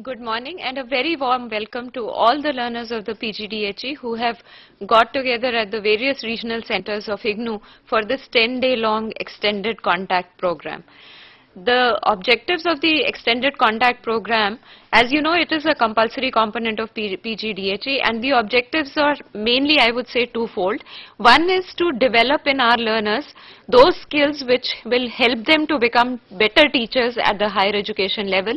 Good morning and a very warm welcome to all the learners of the PGDHE who have got together at the various regional centers of IGNOU for this 10-day long extended contact program. The objectives of the extended contact program, as you know, it is a compulsory component of PGDHE, and the objectives are mainly, I would say, twofold. One is to develop in our learners those skills which will help them to become better teachers at the higher education level.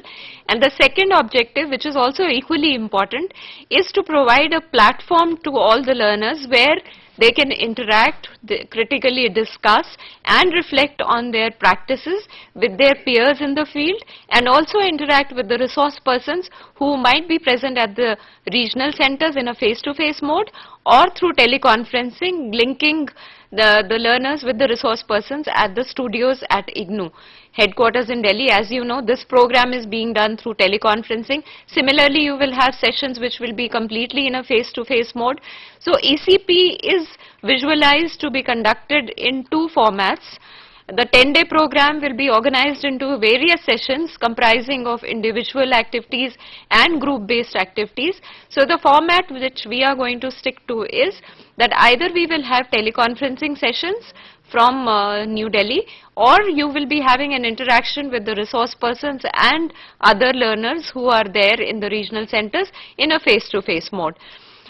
And the second objective, which is also equally important, is to provide a platform to all the learners where they can interact, critically discuss and reflect on their practices with their peers in the field, and also interact with the resource persons who might be present at the regional centers in a face-to-face mode or through teleconferencing, linking the learners with the resource persons at the studios at IGNOU headquarters in Delhi. As you know, this program is being done through teleconferencing. Similarly, you will have sessions which will be completely in a face-to-face mode. So ECP is visualized to be conducted in two formats. The 10-day program will be organized into various sessions comprising of individual activities and group-based activities. So the format which we are going to stick to is that either we will have teleconferencing sessions from New Delhi, or you will be having an interaction with the resource persons and other learners who are there in the regional centers in a face-to-face mode.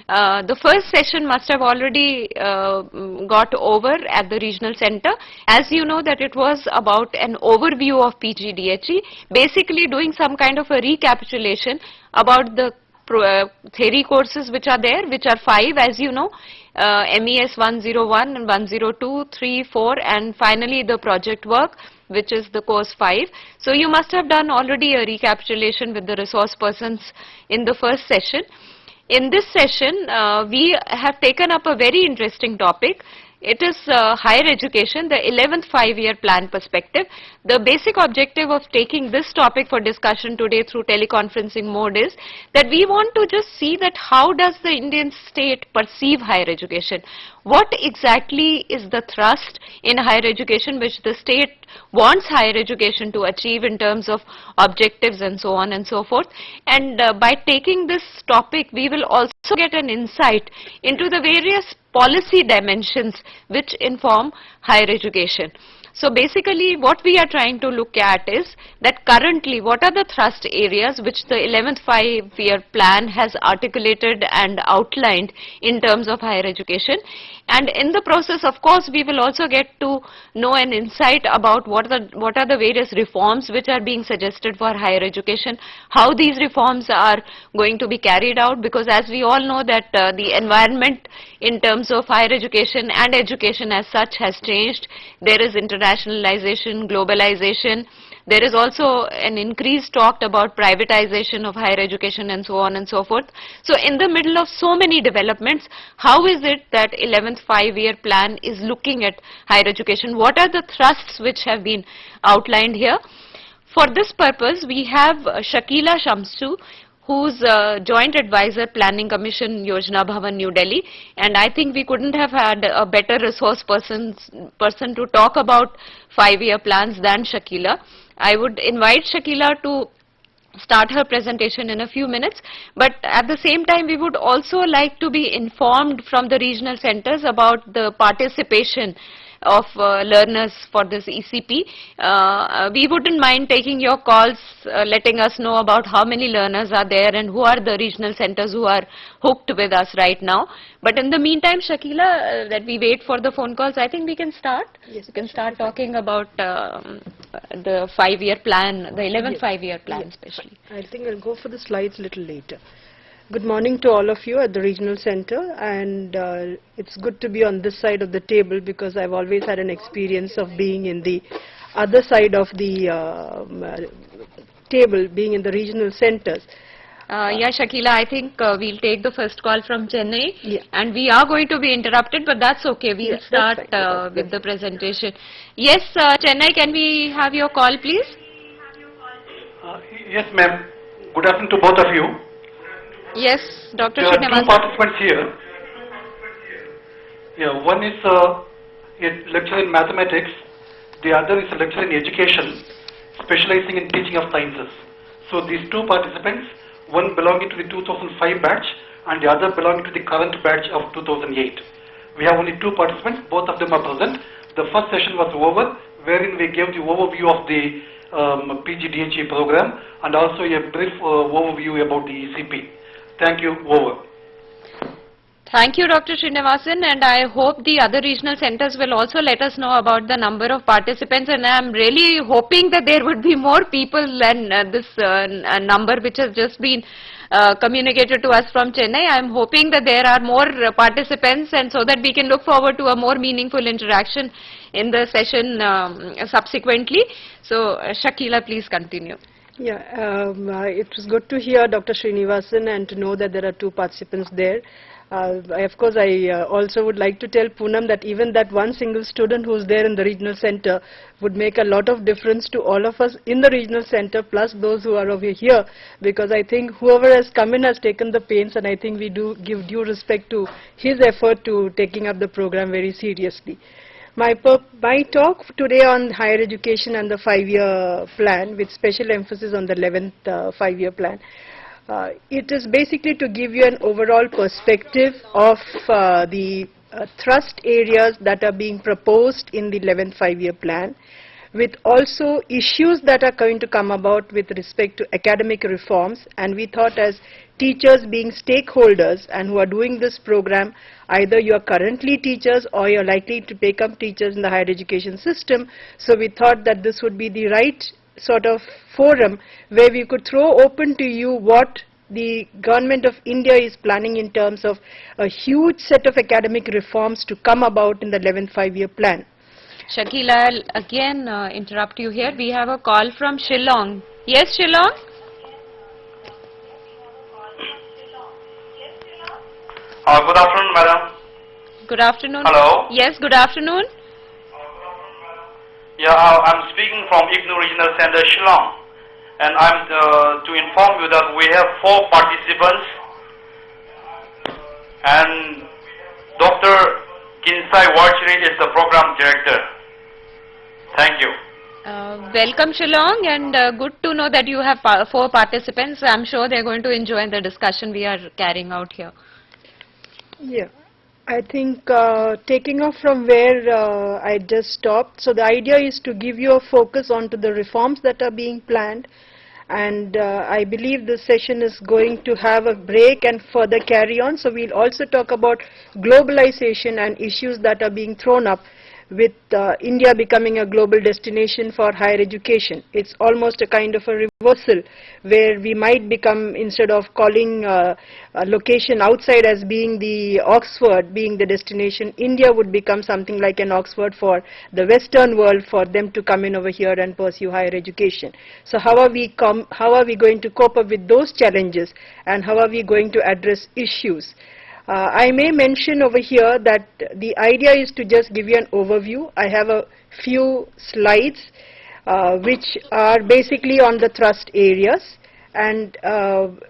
The first session must have already got over at the regional center. As you know, that it was about an overview of PGDHE, basically doing some kind of a recapitulation about the theory courses which are there, which are 5, as you know, MES 101 and 102, 3, 4, and finally the project work, which is the course 5. So you must have done already a recapitulation with the resource persons in the first session. In this session, we have taken up a very interesting topic. It is higher education, the 11th 5-year plan perspective. The basic objective of taking this topic for discussion today through teleconferencing mode is that we want to just see that how does the Indian state perceive higher education. What exactly is the thrust in higher education which the state wants higher education to achieve in terms of objectives and so on and so forth. And by taking this topic, we will also get an insight into the various policy dimensions which inform higher education. So basically what we are trying to look at is that currently what are the thrust areas which the 11th 5-year plan has articulated and outlined in terms of higher education. And in the process, of course, we will also get to know an insight about what are the various reforms which are being suggested for higher education, how these reforms are going to be carried out, because as we all know that the environment in terms of higher education and education as such has changed. There is internationalization, globalization. There is also an increased talk about privatization of higher education and so on and so forth. So in the middle of so many developments, how is it that 11th 5-year plan is looking at higher education? What are the thrusts which have been outlined here? For this purpose, we have Shakila Shamsu, who's Joint Advisor Planning Commission Yojana Bhavan New Delhi, and I think we couldn't have had a better resource person to talk about 5-year plans than Shakila. I would invite Shakila to start her presentation in a few minutes, but at the same time we would also like to be informed from the regional centers about the participation of learners for this ECP. We wouldn't mind taking your calls, letting us know about how many learners are there and who are the regional centers who are hooked with us right now. But in the meantime, Shakila, that we wait for the phone calls, I think we can start. Yes, we can start talking about the 5-year plan, the 11th 5-year plan especially. I think I'll go for the slides a little later. Good morning to all of you at the regional center, and it's good to be on this side of the table because I've always had an experience of being in the other side of the table, being in the regional centers. Yeah, Shakila, I think we'll take the first call from Chennai, and we are going to be interrupted, but that's okay. We'll start with the presentation. Yes, Chennai, can we have your call, please? Yes, ma'am. Good afternoon to both of you. Yes, Dr. There are Srinivas. two participants here. Yeah, one is a lecturer in mathematics, the other is a lecturer in education, specializing in teaching of sciences. So these two participants one belonging to the 2005 batch and the other belonging to the current batch of 2008. We have only 2 participants, both of them are present. The first session was over, wherein we gave the overview of the PGDHE program and also a brief overview about the ECP. Thank you. Over. Thank you, Dr. Srinivasan, and I hope the other regional centers will also let us know about the number of participants, and I am really hoping that there would be more people than this number which has just been communicated to us from Chennai. I am hoping that there are more participants, and so that we can look forward to a more meaningful interaction in the session subsequently. So, Shakila, please continue. Yeah, it was good to hear Dr. Srinivasan and to know that there are 2 participants there. Of course, I also would like to tell Poonam that even that one single student who is there in the regional center would make a lot of difference to all of us in the regional center, plus those who are over here, because I think whoever has come in has taken the pains, and I think we do give due respect to his effort to taking up the program very seriously. My talk today on higher education and the 5-year plan, with special emphasis on the 11th 5-year plan. It is basically to give you an overall perspective of the thrust areas that are being proposed in the 11th 5-year plan, with also issues that are going to come about with respect to academic reforms. And we thought, as teachers being stakeholders and who are doing this program, either you are currently teachers or you are likely to become teachers in the higher education system, so we thought that this would be the right sort of forum where we could throw open to you what the government of India is planning in terms of a huge set of academic reforms to come about in the 11th 5-year plan. Shakila, I'll again interrupt you here. We have a call from Shillong. Yes, Shillong? Good afternoon, madam. Good afternoon. Hello? Yes, good afternoon. Yeah, I'm speaking from IGNOU Regional Center, Shillong. And I'm to inform you that we have 4 participants. And Dr. Kinsai Warchiri is the program director. Thank you. Welcome, Shillong, and good to know that you have 4 participants. I'm sure they're going to enjoy the discussion we are carrying out here. Yeah, I think taking off from where I just stopped, so the idea is to give you a focus onto the reforms that are being planned, and I believe this session is going to have a break and further carry on. So we'll also talk about globalization and issues that are being thrown up with India becoming a global destination for higher education. It's almost a kind of a reversal where we might become, instead of calling a location outside as being the Oxford, being the destination, India would become something like an Oxford for the Western world, for them to come in over here and pursue higher education. So how are we going to cope up with those challenges, and how are we going to address issues? I may mention over here that the idea is to just give you an overview. I have a few slides which are basically on the thrust areas, and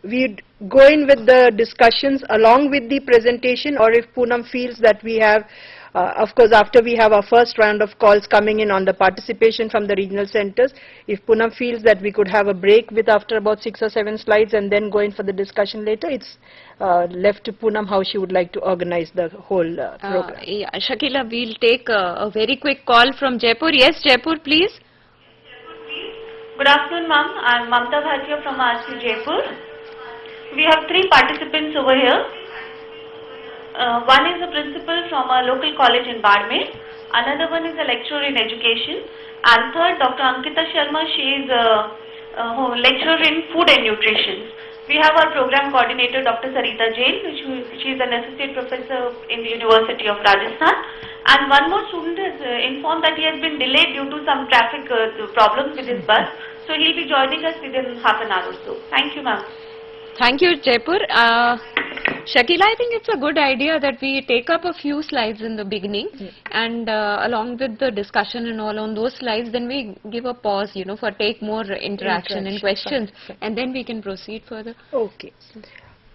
we'd go in with the discussions along with the presentation, or if Poonam feels that we have, of course after we have our first round of calls coming in on the participation from the regional centers, if Poonam feels that we could have a break with after about 6 or 7 slides and then go in for the discussion later, it's left to Poonam how she would like to organize the whole program. Yeah, Shakila, we'll take a very quick call from Jaipur. Yes, Jaipur, please. Good afternoon, ma'am. I'm Mamta Bhatia from RC Jaipur. We have 3 participants over here. One is a principal from a local college in Badmer. Another one is a lecturer in education. And third, Dr. Ankita Sharma. She is a lecturer in food and nutrition. We have our program coordinator, Dr. Sarita Jain. She is an associate professor in the University of Rajasthan. And one more student has informed that he has been delayed due to some traffic problems with his bus. So he'll be joining us within half an hour or so. Thank you, ma'am. Thank you, Jaipur. Shakila, I think it's a good idea that we take up a few slides in the beginning, and along with the discussion and all on those slides, then we give a pause, for take more interaction and questions, and then we can proceed further. Okay.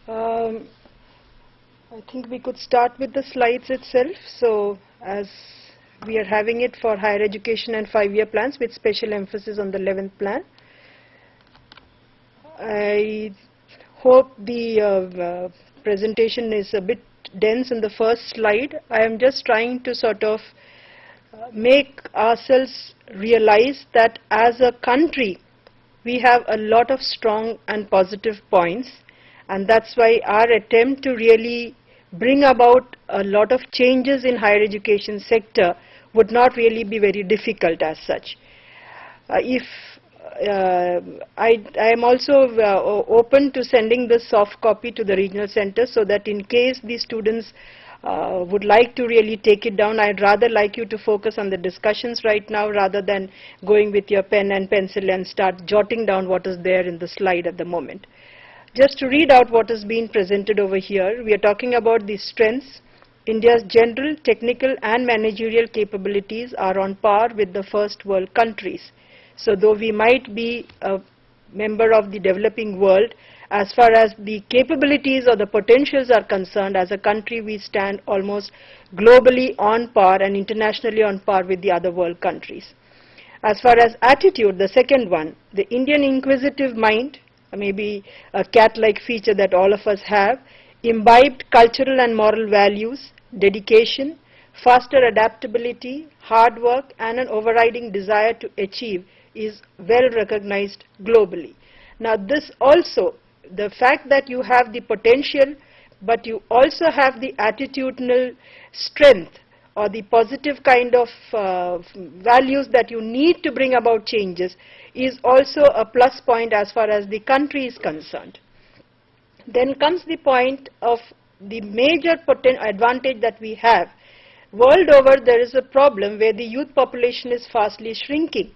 I think we could start with the slides itself. So as we are having it for higher education and 5-year plans with special emphasis on the 11th plan, I hope the presentation is a bit dense in the first slide. I am just trying to sort of make ourselves realize that as a country, we have a lot of strong and positive points, and that's why our attempt to really bring about a lot of changes in higher education sector would not really be very difficult as such. I am also open to sending this soft copy to the regional center, so that in case the students would like to really take it down, I'd rather like you to focus on the discussions right now rather than going with your pen and pencil and start jotting down what is there in the slide at the moment. Just to read out what is being presented over here, we are talking about the strengths. India's general, technical and managerial capabilities are on par with the first world countries. So though we might be a member of the developing world, as far as the capabilities or the potentials are concerned, as a country we stand almost globally on par and internationally on par with the other world countries. As far as attitude, the second one, the Indian inquisitive mind, maybe a cat-like feature that all of us have, imbibed cultural and moral values, dedication, faster adaptability, hard work and an overriding desire to achieve is well recognized globally. Now this also, the fact that you have the potential but you also have the attitudinal strength or the positive kind of values that you need to bring about changes is also a plus point as far as the country is concerned. Then comes the point of the major advantage that we have. World over there is a problem where the youth population is fastly shrinking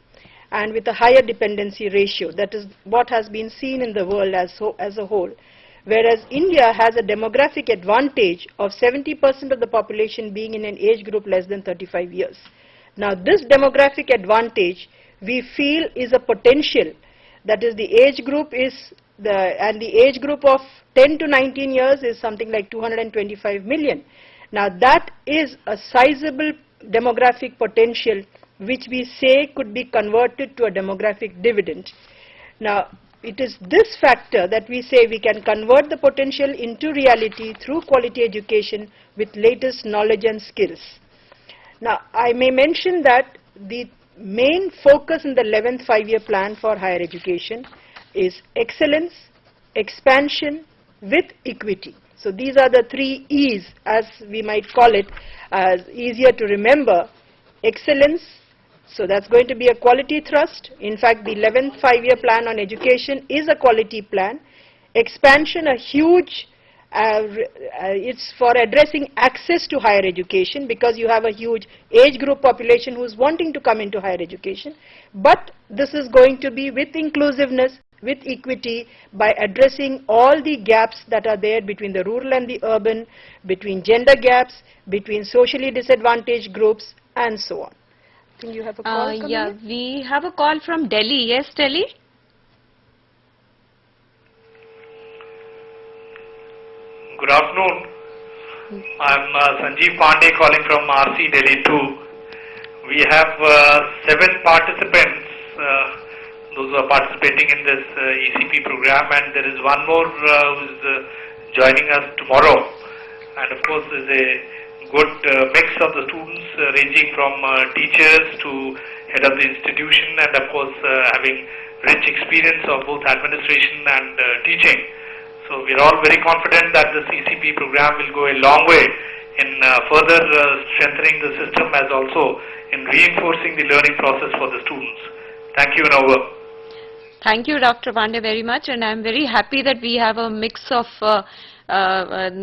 and with a higher dependency ratio. That is what has been seen in the world as a whole. Whereas India has a demographic advantage of 70% of the population being in an age group less than 35 years. Now this demographic advantage we feel is a potential, that is the age group and the age group of 10 to 19 years is something like 225 million. Now that is a sizable demographic potential which we say could be converted to a demographic dividend. Now it is this factor that we say we can convert the potential into reality through quality education with latest knowledge and skills. Now I may mention that the main focus in the 11th 5-year plan for higher education is excellence, expansion with equity. So these are the 3 E's, as we might call it, as easier to remember. Excellence, so that's going to be a quality thrust. In fact, the 11th 5-year plan on education is a quality plan. Expansion, a huge, it's for addressing access to higher education, because you have a huge age group population who's wanting to come into higher education. But this is going to be with inclusiveness, with equity, by addressing all the gaps that are there between the rural and the urban, between gender gaps, between socially disadvantaged groups, and so on. I think you have a call coming Yeah, in? we have a call from Delhi. Yes, Delhi? Good afternoon. I'm Sanjeev Pandey calling from RC Delhi 2. We have 7 participants, those who are participating in this ECP program, and there is one more who's joining us tomorrow. And of course there's a good mix of the students ranging from teachers to head of the institution, and of course having rich experience of both administration and teaching. So we are all very confident that this ECP program will go a long way in further strengthening the system, as also in reinforcing the learning process for the students. Thank you and over. Thank you, Dr. Pandey, very much, and I'm very happy that we have a mix of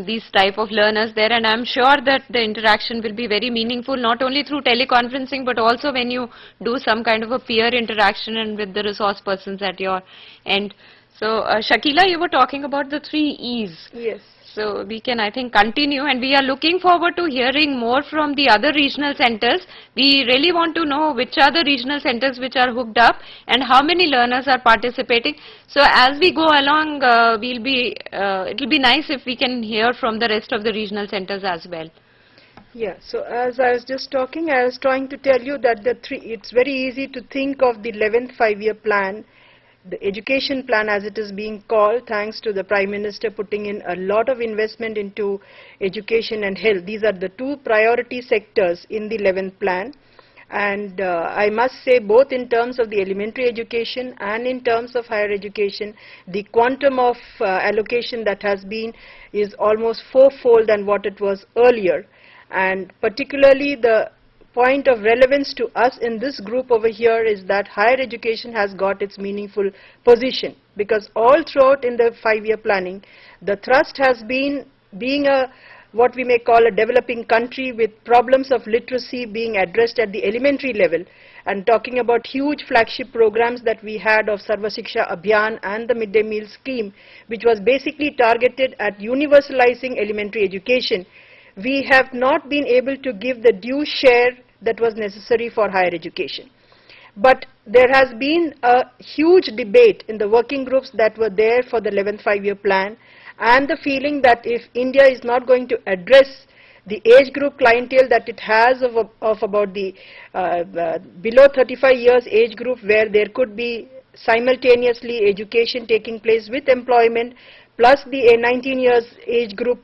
these type of learners there, and I'm sure that the interaction will be very meaningful, not only through teleconferencing but also when you do some kind of a peer interaction and with the resource persons at your end. So Shakila, you were talking about the 3 E's. Yes. So we can, I think, continue, and we are looking forward to hearing more from the other regional centers. We really want to know which are the regional centers which are hooked up and how many learners are participating. So as we go along, it will be nice if we can hear from the rest of the regional centers as well. Yeah, so as I was just talking, I was trying to tell you that it's very easy to think of the 11th 5-year plan the education plan as it is being called, thanks to the Prime Minister putting in a lot of investment into education and health. These are the two priority sectors in the 11th plan. And I must say, both in terms of the elementary education and in terms of higher education, the quantum of allocation that has been is almost fourfold than what it was earlier. And particularly the point of relevance to us in this group over here is that higher education has got its meaningful position, because all throughout in the 5-year planning, the thrust has been being a what we may call a developing country with problems of literacy being addressed at the elementary level, and talking about huge flagship programs that we had of Sarva Shiksha Abhiyan and the midday meal scheme, which was basically targeted at universalizing elementary education. We have not been able to give the due share that was necessary for higher education. But there has been a huge debate in the working groups that were there for the 11th 5-year plan, and the feeling that if India is not going to address the age group clientele that it has of about the below 35 years age group, where there could be simultaneously education taking place with employment, plus the 19 years age group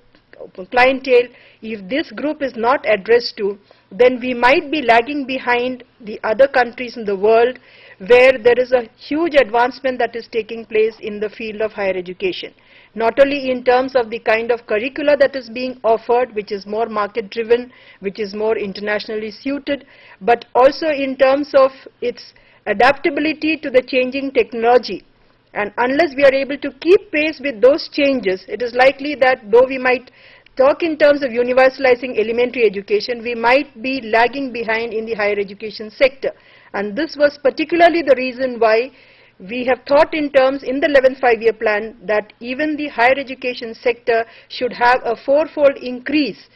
clientele, if this group is not addressed to, then we might be lagging behind the other countries in the world where there is a huge advancement that is taking place in the field of higher education. Not only in terms of the kind of curricula that is being offered, which is more market driven, which is more internationally suited, but also in terms of its adaptability to the changing technology. And unless we are able to keep pace with those changes, it is likely that though we might talk in terms of universalizing elementary education, we might be lagging behind in the higher education sector. And this was particularly the reason why we have thought in terms in the 11th 5-year plan that even the higher education sector should have a fourfold increase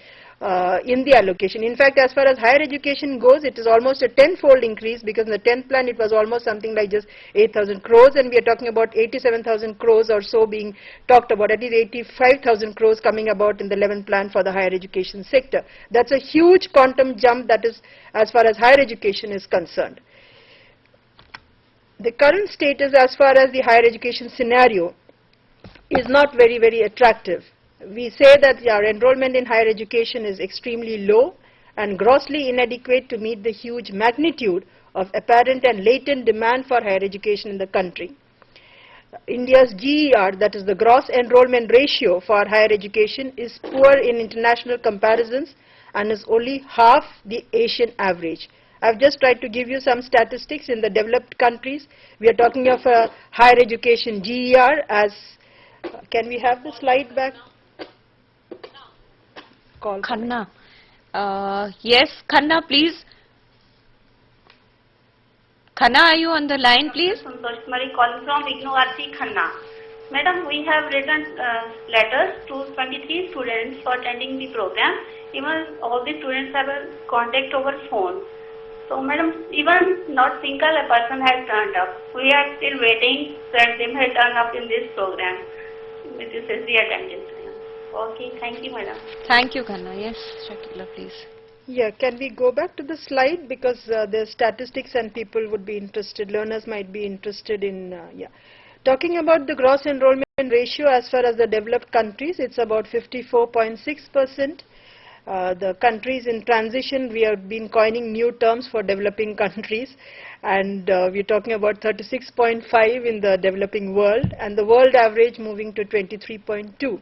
in the allocation. In fact, as far as higher education goes, it is almost a tenfold increase, because in the 10th plan it was almost something like just 8,000 crores, and we are talking about 87,000 crores or so being talked about, at least 85,000 crores coming about in the 11th plan for the higher education sector. That's a huge quantum jump that is as far as higher education is concerned. The current status as far as the higher education scenario is not very, very attractive. We say that our enrollment in higher education is extremely low and grossly inadequate to meet the huge magnitude of apparent and latent demand for higher education in the country. India's GER, that is the gross enrollment ratio for higher education, is poor in international comparisons and is only half the Asian average. I've just tried to give you some statistics. In the developed countries, we are talking of a higher education GER as, can we have the slide back? Call. Khanna. Yes, Khanna, please. Khanna, are you on the line, please? Santosh Kumari calling from IGNOU RC Khanna. Madam, we have written letters to 23 students for attending the program. Even all the students have a contact over phone. So, madam, even not single a person has turned up. We are still waiting that they may turn up in this program. This is the attendance. Okay, thank you, madam. Thank you, Khanna. Yes, Shakila, please. Yeah, can we go back to the slide, because the statistics and people would be interested, learners might be interested in, Talking about the gross enrollment ratio as far as the developed countries, it's about 54.6%. The countries in transition, we have been coining new terms for developing countries, and we're talking about 36.5 in the developing world, and the world average moving to 23.2.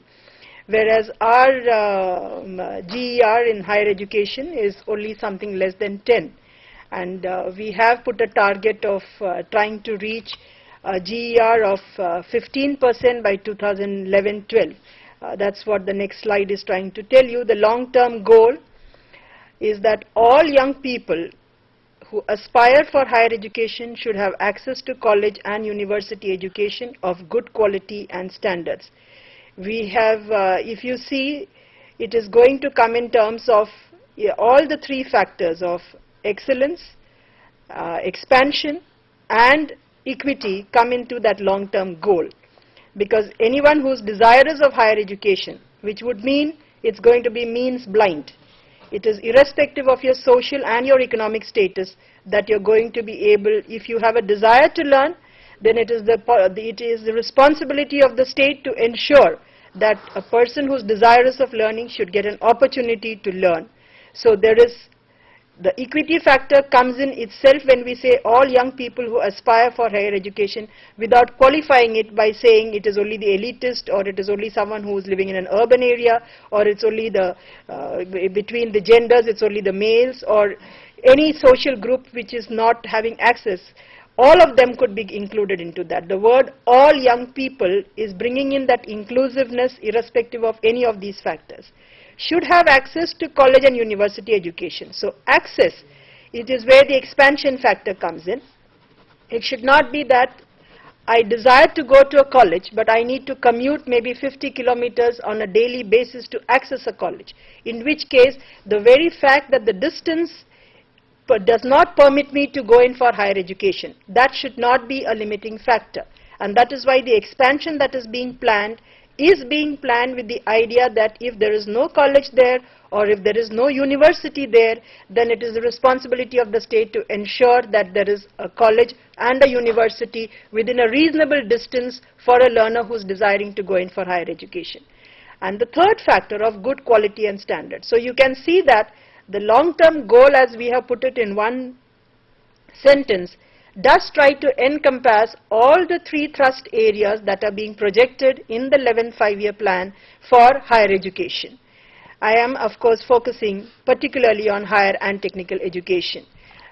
Whereas our GER in higher education is only something less than 10. And we have put a target of trying to reach a GER of 15% by 2011-12. That's what the next slide is trying to tell you. The long-term goal is that all young people who aspire for higher education should have access to college and university education of good quality and standards. We have, if you see, it is going to come in terms of all the three factors of excellence, expansion and equity come into that long-term goal. Because anyone who's desirous of higher education, which would mean it's going to be means blind. It is irrespective of your social and your economic status that you're going to be able, if you have a desire to learn, then it is the responsibility of the state to ensure that a person who is desirous of learning should get an opportunity to learn. So there is the equity factor comes in itself when we say all young people who aspire for higher education, without qualifying it by saying it is only the elitist, or it is only someone who is living in an urban area, or it's only the between the genders, it's only the males, or any social group which is not having access. All of them could be included into that. The word all young people is bringing in that inclusiveness irrespective of any of these factors. Should have access to college and university education. So access, it is where the expansion factor comes in. It should not be that I desire to go to a college, but I need to commute maybe 50 kilometers on a daily basis to access a college, in which case the very fact that the distance does not permit me to go in for higher education, that should not be a limiting factor. And that is why the expansion that is being planned with the idea that if there is no college there, or if there is no university there, then it is the responsibility of the state to ensure that there is a college and a university within a reasonable distance for a learner who is desiring to go in for higher education. And the third factor of good quality and standard. So you can see that the long-term goal, as we have put it in one sentence, does try to encompass all the three thrust areas that are being projected in the 11th five-year plan for higher education. I am, of course, focusing particularly on higher and technical education.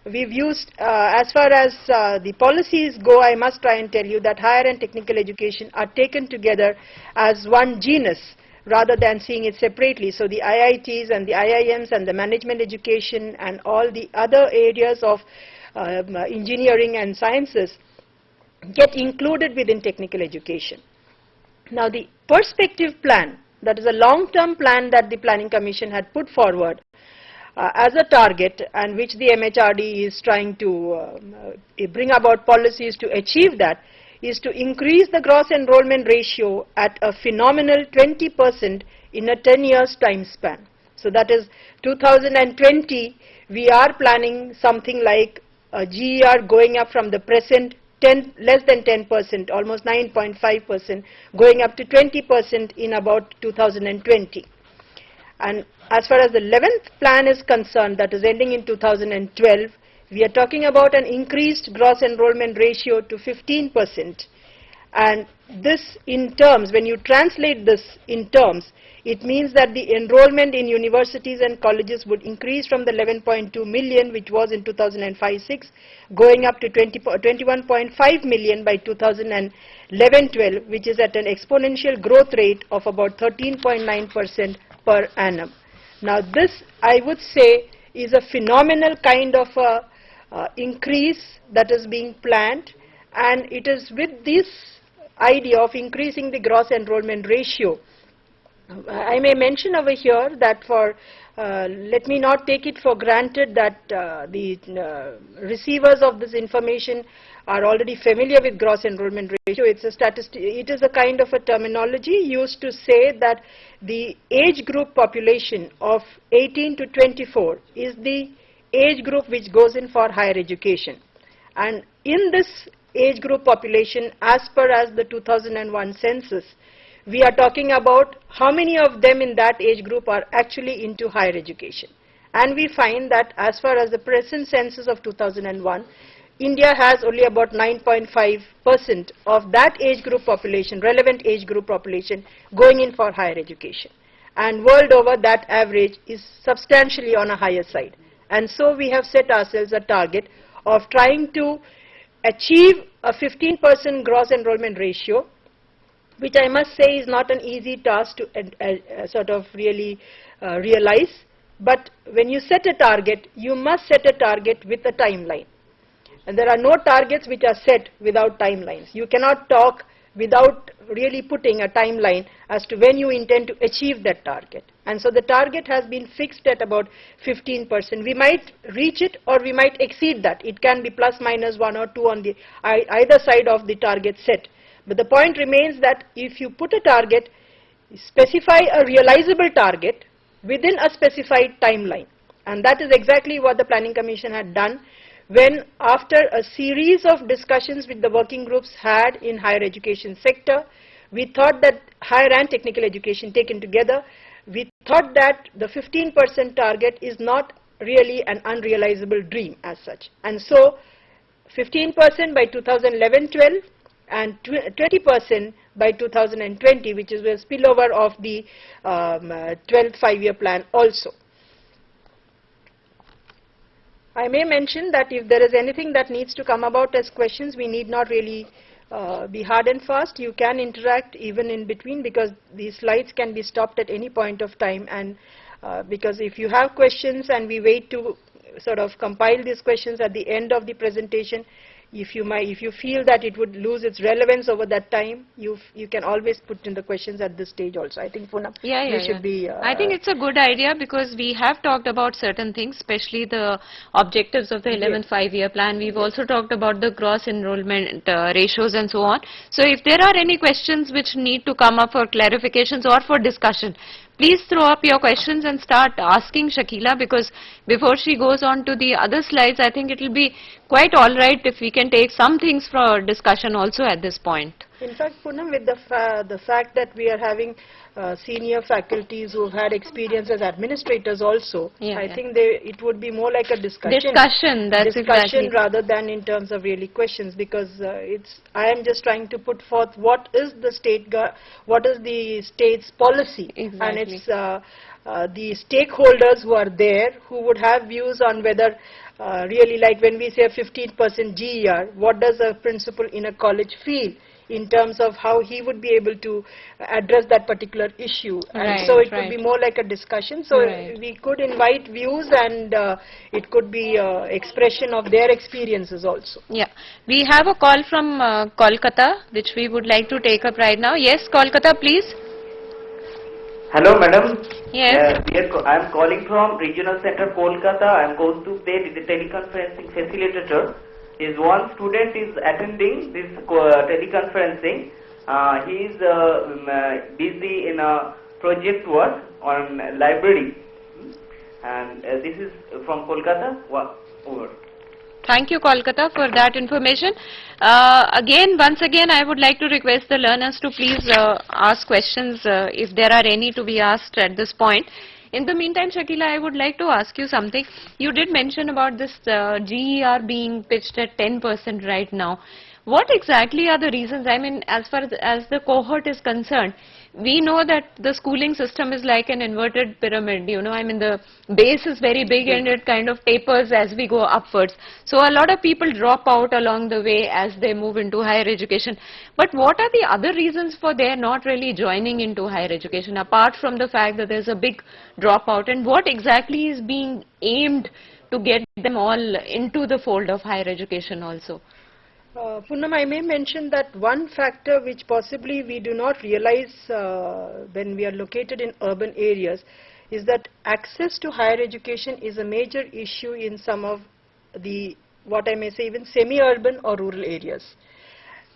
We've used, as far as the policies go, I must try and tell you that higher and technical education are taken together as one genus rather than seeing it separately. So the IITs and the IIMs and the management education and all the other areas of engineering and sciences get included within technical education. Now the perspective plan, that is a long-term plan that the Planning Commission had put forward as a target, and which the MHRD is trying to bring about policies to achieve, that is to increase the gross enrollment ratio at a phenomenal 20% in a 10 years time span. So that is 2020, we are planning something like a GER going up from the present less than 10%, almost 9.5%, going up to 20% in about 2020. And as far as the 11th plan is concerned, that is ending in 2012, we are talking about an increased gross enrollment ratio to 15%. And this in terms, when you translate this in terms, it means that the enrollment in universities and colleges would increase from the 11.2 million, which was in 2005-06, going up to 21.5 million by 2011-12, which is at an exponential growth rate of about 13.9% per annum. Now this, I would say, is a phenomenal kind of increase that is being planned, and it is with this idea of increasing the gross enrollment ratio. I may mention over here that for, let me not take it for granted that the receivers of this information are already familiar with gross enrollment ratio. It's a statistic, it is a kind of a terminology used to say that the age group population of 18 to 24 is the age group which goes in for higher education. And in this age group population, as per as the 2001 census, we are talking about how many of them in that age group are actually into higher education. And we find that as far as the present census of 2001, India has only about 9.5% of that age group population, relevant age group population, going in for higher education. And world over, that average is substantially on a higher side. And so we have set ourselves a target of trying to achieve a 15% gross enrollment ratio, which I must say is not an easy task to sort of really realize. But when you set a target, you must set a target with a timeline. And there are no targets which are set without timelines. You cannot talk without really putting a timeline as to when you intend to achieve that target. And so the target has been fixed at about 15%. We might reach it or we might exceed that. It can be plus minus 1 or 2 on the either side of the target set. But the point remains that if you put a target, specify a realizable target within a specified timeline. And that is exactly what the Planning Commission had done when after a series of discussions with the working groups had in higher education sector, we thought that higher and technical education taken together, we thought that the 15% target is not really an unrealizable dream as such. And so 15% by 2011-12 and 20% by 2020, which is a spillover of the 12th five-year plan also. I may mention that if there is anything that needs to come about as questions, we need not really be hard and fast. You can interact even in between, because these slides can be stopped at any point of time, and because if you have questions and we wait to sort of compile these questions at the end of the presentation, if you feel that it would lose its relevance over that time, you can always put in the questions at this stage also. I think Poonam, we should be. I think it's a good idea, because we have talked about certain things, especially the objectives of the 11th five-year plan. We've also talked about the gross enrollment ratios and so on. So if there are any questions which need to come up for clarifications or for discussion, please throw up your questions and start asking Shakila, because before she goes on to the other slides, I think it will be quite all right if we can take some things for discussion also at this point. In fact, Poonam, with the fact that we are having senior faculties who have had experience as administrators also, I think it would be more like a discussion. That's exactly. Rather than in terms of really questions, because I am just trying to put forth what is the state's policy, and it's the stakeholders who are there who would have views on whether really, like when we say a 15% GER, what does a principal in a college feel in terms of how he would be able to address that particular issue. And so it would be more like a discussion. So we could invite views, and it could be expression of their experiences also. Yeah. We have a call from Kolkata, which we would like to take up right now. Yes, Kolkata, please. Hello, madam. Yes. I am calling from Regional Center, Kolkata. I am going to pay the teleconferencing facilitator. Is one student is attending this teleconferencing. He is busy in a project work on library, and this is from Kolkata. Over. Thank you, Kolkata, for that information. Once again, I would like to request the learners to please ask questions if there are any to be asked at this point. In the meantime, Shakila, I would like to ask you something. You did mention about this GER being pitched at 10% right now. What exactly are the reasons? I mean, as far as the cohort is concerned, we know that the schooling system is like an inverted pyramid, you know, I mean the base is very big and it kind of tapers as we go upwards. So a lot of people drop out along the way as they move into higher education. But what are the other reasons for their not really joining into higher education, apart from the fact that there's a big dropout, and what exactly is being aimed to get them all into the fold of higher education also? Poonam, I may mention that one factor which possibly we do not realize when we are located in urban areas is that access to higher education is a major issue in some of the, what I may say, even semi-urban or rural areas.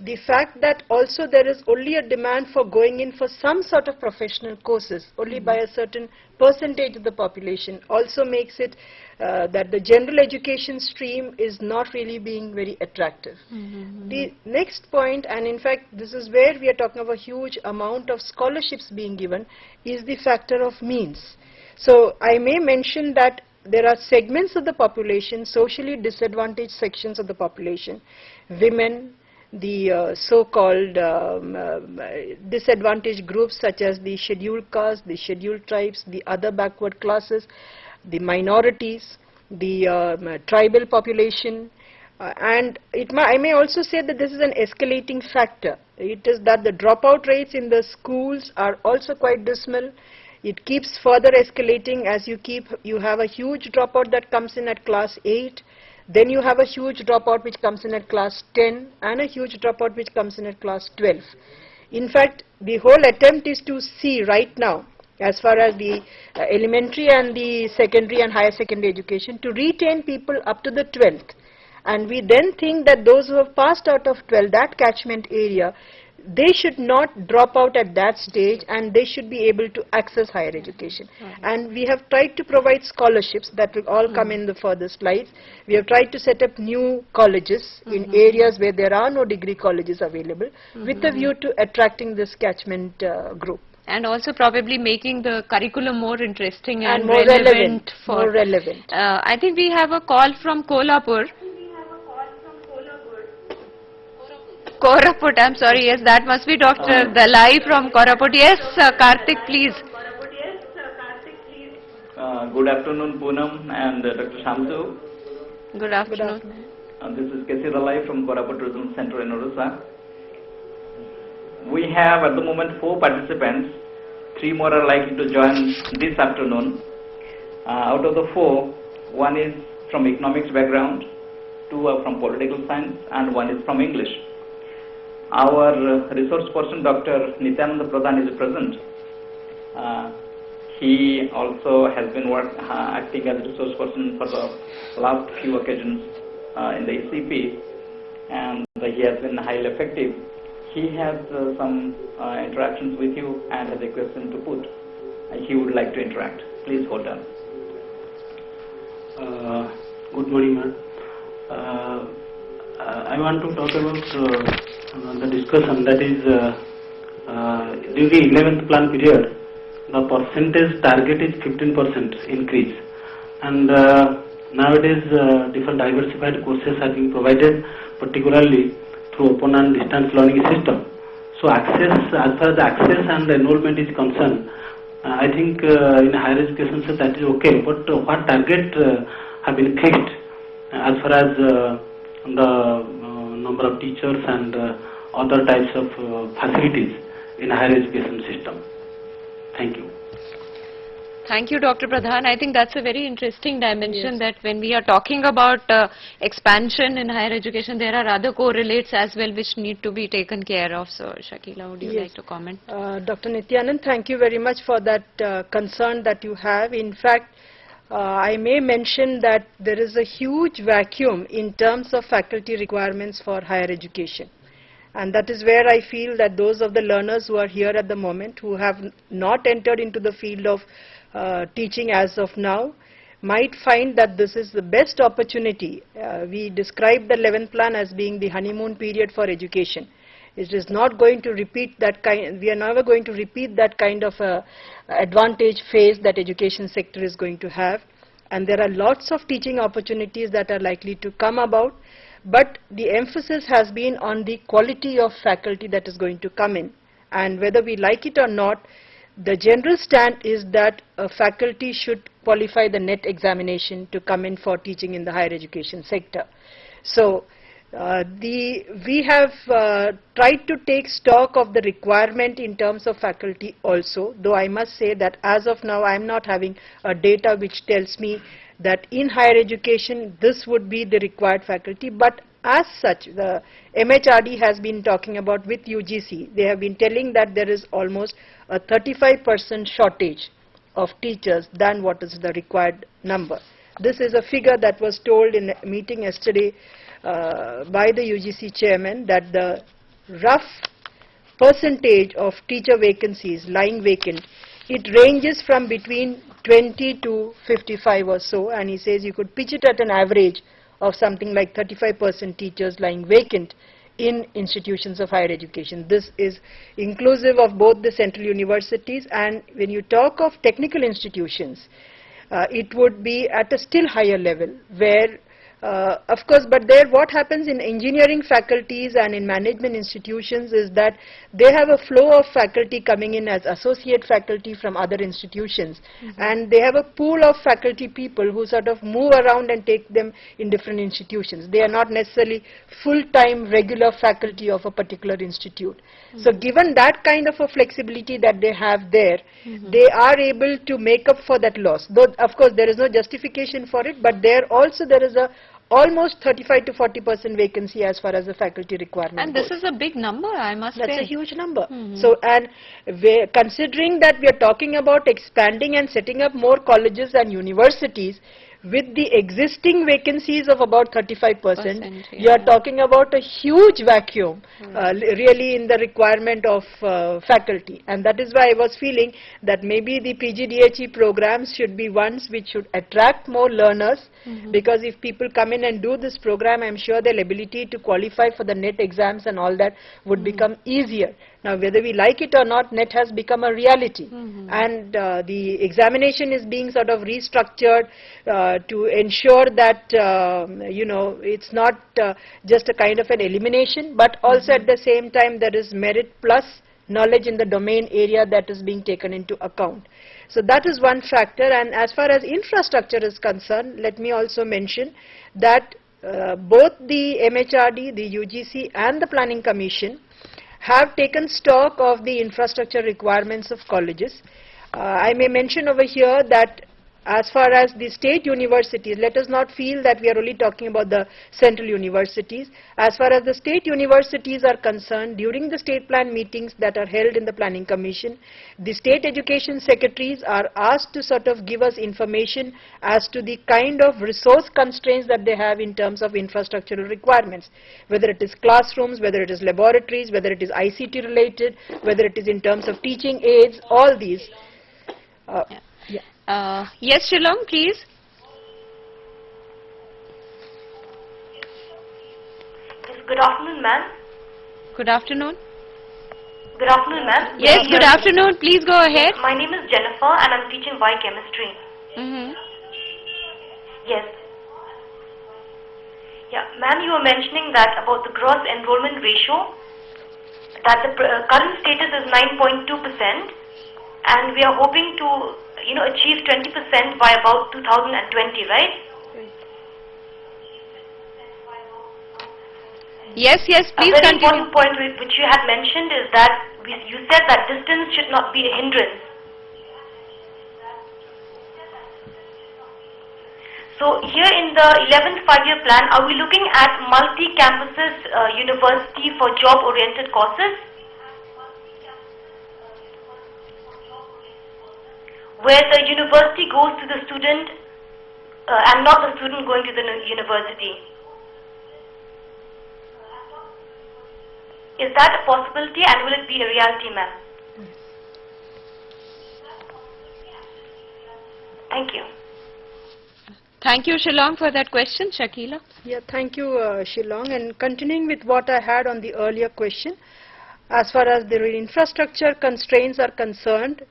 The fact that also there is only a demand for going in for some sort of professional courses only by a certain percentage of the population also makes it that the general education stream is not really being very attractive. The next point, and in fact this is where we are talking of a huge amount of scholarships being given, is the factor of means. So I may mention that there are segments of the population, socially disadvantaged sections of the population, women, the so-called disadvantaged groups such as the scheduled castes, the scheduled tribes, the other backward classes, the minorities, the tribal population, and I may also say that this is an escalating factor. It is that the dropout rates in the schools are also quite dismal. It keeps further escalating as you have a huge dropout that comes in at class 8. Then you have a huge dropout which comes in at class 10 and a huge dropout which comes in at class 12. In fact, the whole attempt is to see right now, as far as the elementary and the secondary and higher secondary education, to retain people up to the 12th. And we then think that those who have passed out of 12, that catchment area, they should not drop out at that stage, and they should be able to access higher education. And we have tried to provide scholarships that will all come in the further slides. We have tried to set up new colleges in areas where there are no degree colleges available, with a view to attracting this catchment group. And also probably making the curriculum more interesting and, more relevant. for. More relevant. I think we have a call from Kolhapur. Koraput, I'm sorry, yes, that must be Dr. Dalai from Koraput. Yes, Karthik, please. Good afternoon, Poonam and Dr. Shamsu. Good afternoon. This is K.C. Dalai from Koraput Regional Center in Odisha. We have at the moment 4 participants. 3 more are likely to join this afternoon. Out of the 4, 1 is from economics background, 2 are from political science, and 1 is from English. Our resource person, Dr. Nityananda Pradhan, is present. He also has been acting as a resource person for the last few occasions in the ECP, and he has been highly effective. He has some interactions with you and has a question to put. He would like to interact. Please hold on. Good morning, ma'am. I want to talk about the discussion that is during the 11th plan period, the percentage target is 15% increase, and nowadays different diversified courses are being provided, particularly through open and distance learning system. So access, as far as access and enrollment is concerned, I think in higher education so that is okay, but what target have been fixed as far as the number of teachers and other types of facilities in higher education system? Thank you. Thank you, Dr. Pradhan. I think that's a very interesting dimension, that when we are talking about expansion in higher education, there are other correlates as well which need to be taken care of. So, Shakila, would you like to comment? Dr. Nityanand, thank you very much for that concern that you have. In fact, I may mention that there is a huge vacuum in terms of faculty requirements for higher education. And that is where I feel that those of the learners who are here at the moment, who have not entered into the field of teaching as of now, might find that this is the best opportunity. We described the 11th plan as being the honeymoon period for education. It is not going to repeat that kind, we are never going to repeat that kind of advantage phase that education sector is going to have. And there are lots of teaching opportunities that are likely to come about. But the emphasis has been on the quality of faculty that is going to come in. And whether we like it or not, the general stand is that a faculty should qualify the NET examination to come in for teaching in the higher education sector. So we have tried to take stock of the requirement in terms of faculty also, though I must say that as of now I am not having a data which tells me that in higher education this would be the required faculty, but as such the MHRD has been talking about with UGC. They have been telling that there is almost a 35% shortage of teachers than what is the required number. This is a figure that was told in a meeting yesterday by the UGC chairman, that the rough percentage of teacher vacancies lying vacant, it ranges from between 20 to 55 or so, and he says you could pitch it at an average of something like 35% teachers lying vacant in institutions of higher education. This is inclusive of both the central universities, and when you talk of technical institutions, it would be at a still higher level, where of course, but there what happens in engineering faculties and in management institutions is that they have a flow of faculty coming in as associate faculty from other institutions, and they have a pool of faculty people who sort of move around and take them in different institutions. They are not necessarily full-time regular faculty of a particular institute. So given that kind of a flexibility that they have there, they are able to make up for that loss. Though of course there is no justification for it, but there also there is a almost 35 to 40% vacancy as far as the faculty requirement And goes. this is a big number, I must say. That's a huge number. So, and considering that we are talking about expanding and setting up more colleges and universities, with the existing vacancies of about 35%, you yeah. are talking about a huge vacuum really in the requirement of faculty. And that is why I was feeling that maybe the PGDHE programs should be ones which should attract more learners, because if people come in and do this program, I'm sure their ability to qualify for the NET exams and all that would become easier. Now, whether we like it or not, NET has become a reality, and the examination is being sort of restructured to ensure that you know, it's not just a kind of an elimination, but also at the same time there is merit plus knowledge in the domain area that is being taken into account. So that is one factor. And as far as infrastructure is concerned, let me also mention that both the MHRD, the UGC and the Planning Commission have taken stock of the infrastructure requirements of colleges. I may mention over here that as far as the state universities, let us not feel that we are only talking about the central universities. As far as the state universities are concerned, during the state plan meetings that are held in the Planning Commission, the state education secretaries are asked to sort of give us information as to the kind of resource constraints that they have in terms of infrastructural requirements, whether it is classrooms, whether it is laboratories, whether it is ICT related, whether it is in terms of teaching aids, all these. Yes, Shillong, please. Yes, good afternoon, ma'am. Good afternoon. Good afternoon, ma'am. Yes, good afternoon. Please go ahead. My name is Jennifer and I'm teaching biochemistry. Yes. Yeah, ma'am, you were mentioning that about the gross enrollment ratio, that the current status is 9.2%, and we are hoping to, you know, achieve 20% by about 2020, right? Yes, yes, please a very continue. important point which you had mentioned is that you said that distance should not be a hindrance. So here in the 11th five-year plan, are we looking at multi-campuses university for job-oriented courses, where the university goes to the student and not the student going to the university? Is that a possibility, and will it be a reality, ma'am? Thank you. Thank you, Shillong, for that question. Shakila. Yeah, thank you, Shillong. And continuing with what I had on the earlier question, as far as the infrastructure constraints are concerned,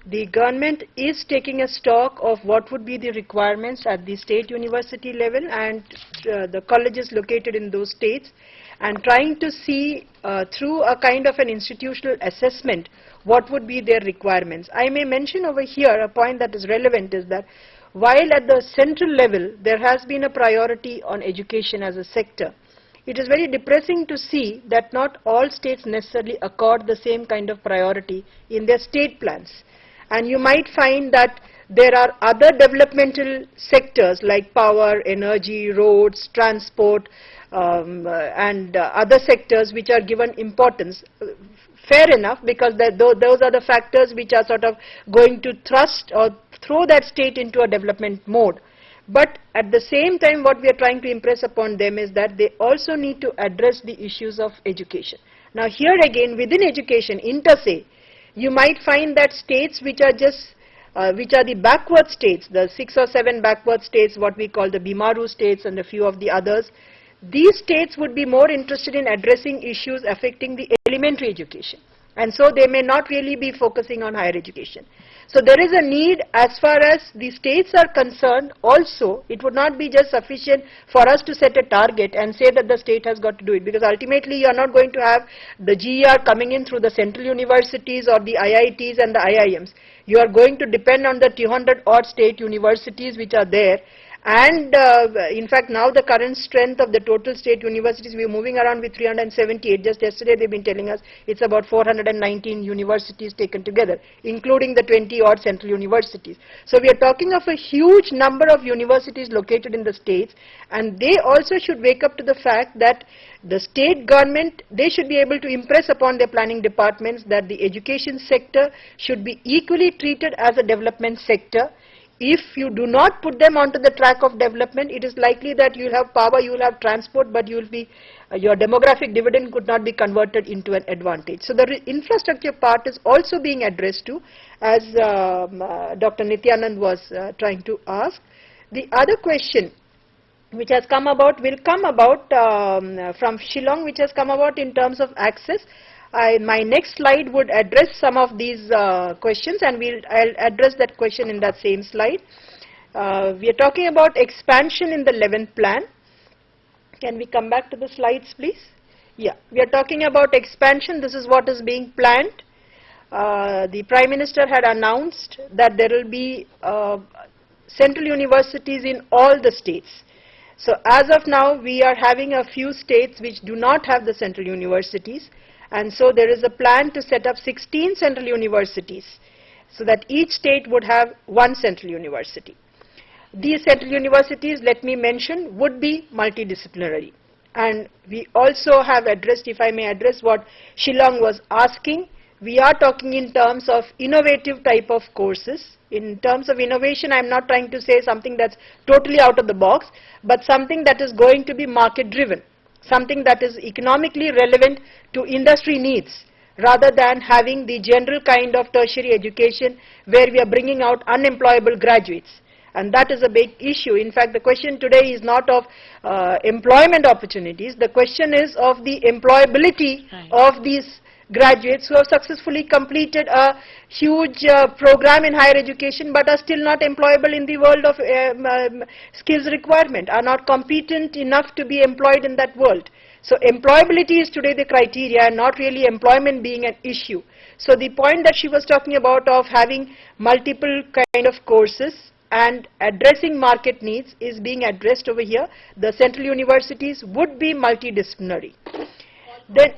the government is taking a stock of what would be the requirements at the state university level and the colleges located in those states, and trying to see through a kind of an institutional assessment what would be their requirements. I may mention over here a point that is relevant is that while at the central level there has been a priority on education as a sector, it is very depressing to see that not all states necessarily accord the same kind of priority in their state plans. And you might find that there are other developmental sectors like power, energy, roads, transport, and other sectors which are given importance. Fair enough, because those are the factors which are sort of going to thrust or throw that state into a development mode. But at the same time, what we are trying to impress upon them is that they also need to address the issues of education. Now here again, within education, inter se, you might find that states which are just which are the backward states, the 6 or 7 backward states, what we call the Bimaru states and a few of the others, these states would be more interested in addressing issues affecting the elementary education, and so they may not really be focusing on higher education. So there is a need, as far as the states are concerned also, it would not be just sufficient for us to set a target and say that the state has got to do it, because ultimately you are not going to have the GER coming in through the central universities or the IITs and the IIMs. You are going to depend on the 200 odd state universities which are there. And in fact, now the current strength of the total state universities, we are moving around with 378. Just yesterday they've been telling us it's about 419 universities taken together, including the 20 odd central universities. So we are talking of a huge number of universities located in the states, and they also should wake up to the fact that the state government, they should be able to impress upon their planning departments that the education sector should be equally treated as a development sector. if you do not put them onto the track of development, it is likely that you will have power, you will have transport, but you will be, your demographic dividend could not be converted into an advantage. So the infrastructure part is also being addressed to, as Dr. Nityanand was trying to ask. The other question which has come about will come about from Shillong, which has come about in terms of access. My next slide would address some of these questions, and I'll address that question in that same slide. We are talking about expansion in the 11th plan. Can we come back to the slides, please? Yeah, we are talking about expansion. This is what is being planned. The Prime Minister had announced that there will be central universities in all the states. So as of now, we are having a few states which do not have the central universities, and so there is a plan to set up 16 central universities so that each state would have one central university. These central universities, let me mention, would be multidisciplinary. And we also have addressed, if I may address what Shillong was asking, we are talking in terms of innovative type of courses. In terms of innovation, I am not trying to say something that's totally out of the box, but something that is going to be market driven, something that is economically relevant to industry needs, rather than having the general kind of tertiary education where we are bringing out unemployable graduates. And that is a big issue. In fact, the question today is not of employment opportunities. The question is of the employability of these graduates who have successfully completed a huge program in higher education but are still not employable in the world of skills requirement, are not competent enough to be employed in that world. So employability is today the criteria, and not really employment being an issue. So the point that she was talking about of having multiple kind of courses and addressing market needs is being addressed over here. The central universities would be multidisciplinary. Then,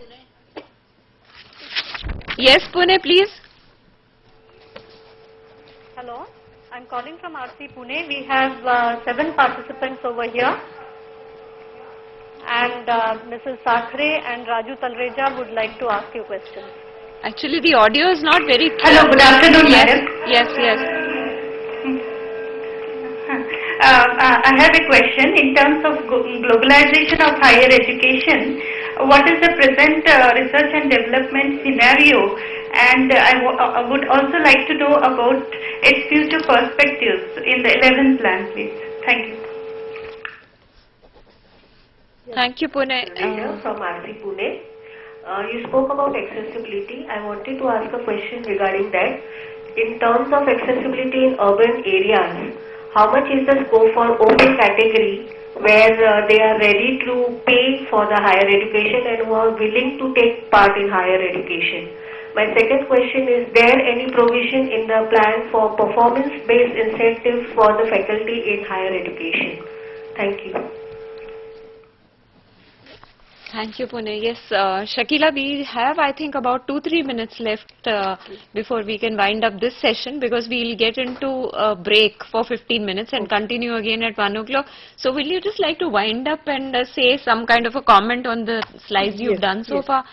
Yes, Pune, please. Hello, I'm calling from RC Pune. We have 7 participants over here, and Mrs. Sakhre and Raju Talreja would like to ask you questions. Actually, the audio is not very clear. Hello, good afternoon, Yes, madam. yes. I have a question in terms of globalization of higher education. What is the present research and development scenario? And I would also like to know about its future perspectives in the 11th plan, please. Thank you. Thank you, Pune. From RC Pune. You spoke about accessibility. I wanted to ask a question regarding that. In terms of accessibility in urban areas, how much is the scope for open category where they are ready to pay for the higher education and who are willing to take part in higher education? My second question is there any provision in the plan for performance-based incentives for the faculty in higher education? Thank you. Thank you, Pune. Yes, Shakila, we have, I think, about 2-3 minutes left before we can wind up this session, because we'll get into a break for 15 minutes and continue again at 1 o'clock. So will you just like to wind up and say some kind of a comment on the slides you've done so far?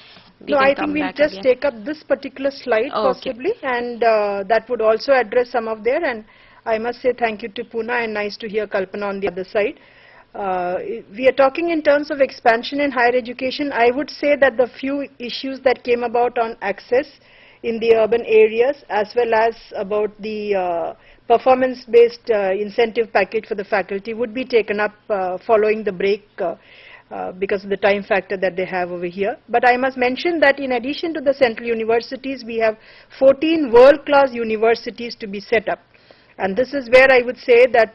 No, I think we'll just take up this particular slide possibly, and that would also address some of there. And I must say thank you to Poona, and nice to hear Kalpana on the other side. We are talking in terms of expansion in higher education. I would say that the few issues that came about on access in the urban areas, as well as about the performance-based incentive package for the faculty, would be taken up following the break because of the time factor that they have over here. But I must mention that in addition to the central universities, we have 14 world-class universities to be set up. And this is where I would say that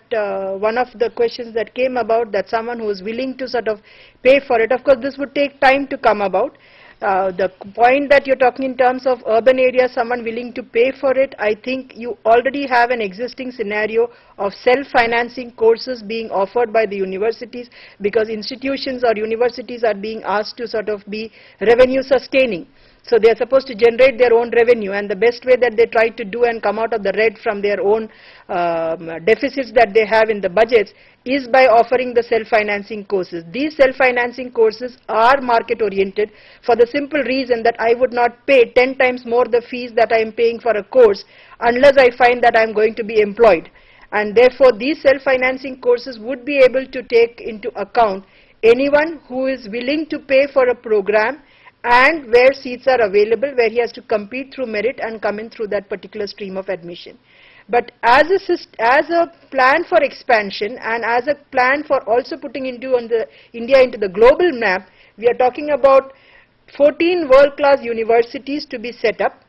one of the questions that came about, that someone who is willing to sort of pay for it, of course this would take time to come about. The point that you're talking in terms of urban areas, someone willing to pay for it, I think you already have an existing scenario of self-financing courses being offered by the universities, because institutions or universities are being asked to sort of be revenue sustaining. So they are supposed to generate their own revenue, and the best way that they try to do and come out of the red from their own deficits that they have in the budgets is by offering the self-financing courses. These self-financing courses are market oriented for the simple reason that I would not pay 10 times more the fees that I am paying for a course unless I find that I am going to be employed. and therefore these self-financing courses would be able to take into account anyone who is willing to pay for a program and where seats are available, where he has to compete through merit and come in through that particular stream of admission. But as a plan for expansion and as a plan for also putting India into the global map, we are talking about 14 world-class universities to be set up.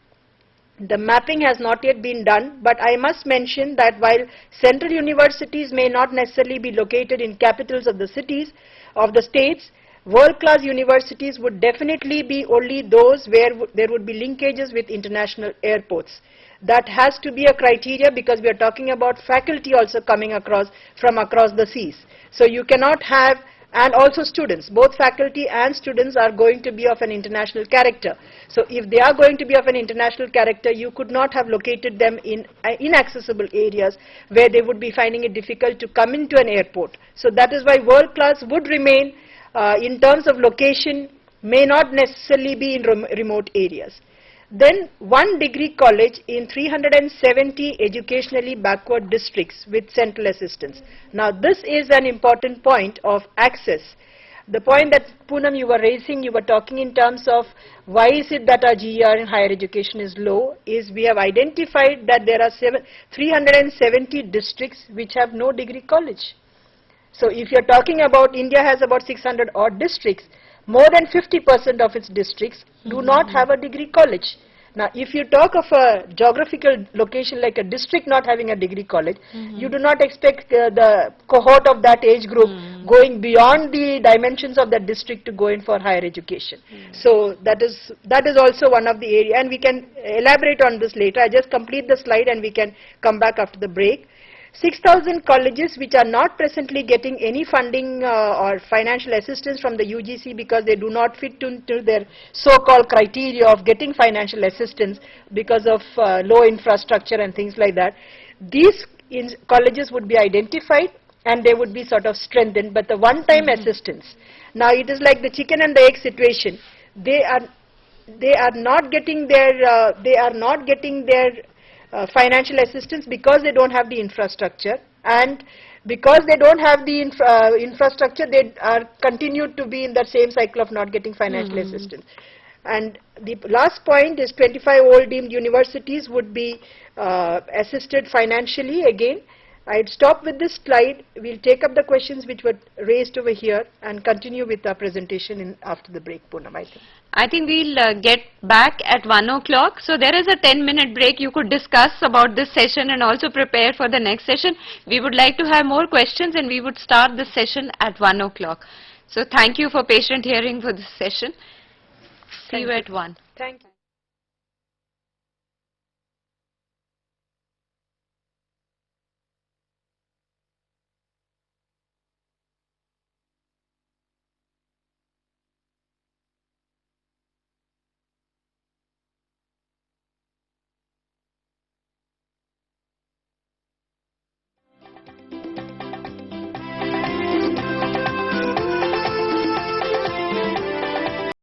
The mapping has not yet been done, but I must mention that while central universities may not necessarily be located in capitals of the cities, of the states, world-class universities would definitely be only those where there would be linkages with international airports. That has to be a criteria because we are talking about faculty also coming from across the seas. So you cannot have, and also students, both faculty and students are going to be of an international character. So if they are going to be of an international character, you could not have located them in inaccessible areas where they would be finding it difficult to come into an airport. So that is why world class would remain in terms of location, may not necessarily be in remote areas. Then one degree college in 370 educationally backward districts with central assistance. Now this is an important point of access. The point that Poonam you were raising, you were talking in terms of why is it that our GER in higher education is low, is we have identified that there are 370 districts which have no degree college. So if you're talking about India has about 600 odd districts, more than 50% of its districts do not have a degree college. Now if you talk of a geographical location like a district not having a degree college, you do not expect the cohort of that age group going beyond the dimensions of that district to go in for higher education. So that is also one of the area, and we can elaborate on this later. I just complete the slide and we can come back after the break. 6,000 colleges which are not presently getting any funding or financial assistance from the UGC because they do not fit into their so-called criteria of getting financial assistance because of low infrastructure and things like that. These colleges would be identified and they would be sort of strengthened, but the one-time assistance. Now it is like the chicken and the egg situation. They are not getting their financial assistance because they don't have the infrastructure, and because they don't have the infrastructure, they are continued to be in that same cycle of not getting financial assistance. And the last point is 25 old deemed universities would be assisted financially again. I'd stop with this slide. We'll take up the questions which were raised over here and continue with our presentation after the break, Poonam, I think. I think we'll get back at 1 o'clock. So there is a 10-minute break. You could discuss about this session and also prepare for the next session. We would like to have more questions and we would start this session at 1 o'clock. So thank you for patient hearing for this session. See you at 1. Thank you.